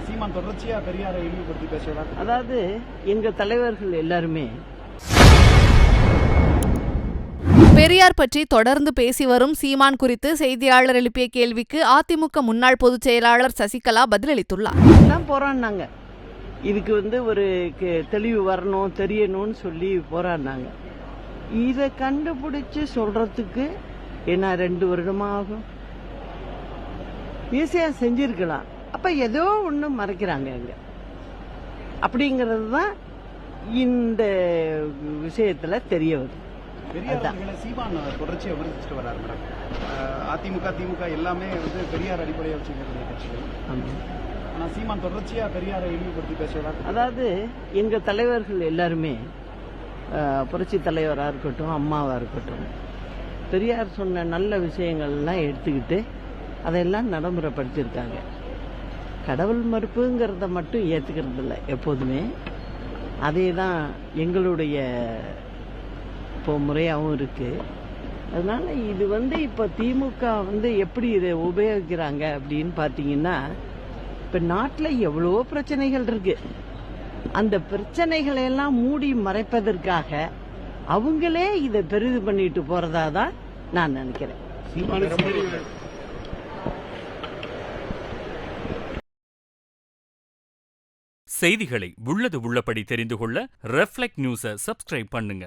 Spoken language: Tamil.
சீமான் தொடர்ச்சியா பெரியாரை இழிவுபடுத்தி பேசுவதா? அதாவது எங்க தலைவர்கள் எல்லாருமே பெரியார் பற்றி தொடர்ந்து பேசி வரும் சீமான் குறித்து செய்தியாளர் எழுப்பிய கேள்விக்கு அதிமுக முன்னாள் பொதுச் செயலாளர் சசிகலா பதிலளித்துள்ளார். எல்லாம் போராடினாங்க. இதுக்கு ஒரு தெளிவு வரணும் தெரியணும்னு சொல்லி போராடினாங்க. இதை கண்டுபிடிச்சு சொல்றதுக்கு என்ன 2 வருடமா ஆகும்? ஈஸியா செஞ்சிருக்கலாம். அப்ப ஏதோ ஒண்ணு மறைக்கிறாங்க இங்க அப்படிங்கிறது தான் இந்த விஷயத்துல தெரிய வருது. பெரியார் அவர்களை சீமான் தொடர்ச்சியா விமர்சிச்சுட்டு வர்றாரு மேடம். அதிமுக திமுக எல்லாமே பெரியார் அடிப்படையை வச்சுக்கிறது கட்சிகள். ஆனா சீமான் தொடர்ச்சியா பெரியாரை இழிவுபடுத்தி பேசுவதா? அதாவது எங்க தலைவர்கள் எல்லாருமே புரட்சி தலைவரா இருக்கட்டும் அம்மாவா இருக்கட்டும் பெரியார் சொன்ன நல்ல விஷயங்கள்லாம் எடுத்துக்கிட்டு அதையெல்லாம் நடைமுறைப்படுத்தியிருக்காங்க. கடவுள் மறுப்புங்கிறத மட்டும் ஏற்றுக்கிறது இல்லை எப்போதுமே. அதே தான் எங்களுடைய இப்போ முறையாகவும் இருக்கு. அதனால இது இப்போ திமுக எப்படி இதை உபயோகிக்கிறாங்க அப்படின்னு பார்த்தீங்கன்னா, இப்போ நாட்டில் எவ்வளோ பிரச்சனைகள் இருக்கு. அந்த பிரச்சனைகளை எல்லாம் மூடி மறைப்பதற்காக அவங்களே இதை பெரிது பண்ணிட்டு போறதா தான் நான் நினைக்கிறேன். செய்திகளை உள்ளது உள்ளபடி தெரிந்து கொள்ள ரெஃப்ளெக்ட் நியூஸை சப்ஸ்கிரைப் பண்ணுங்க.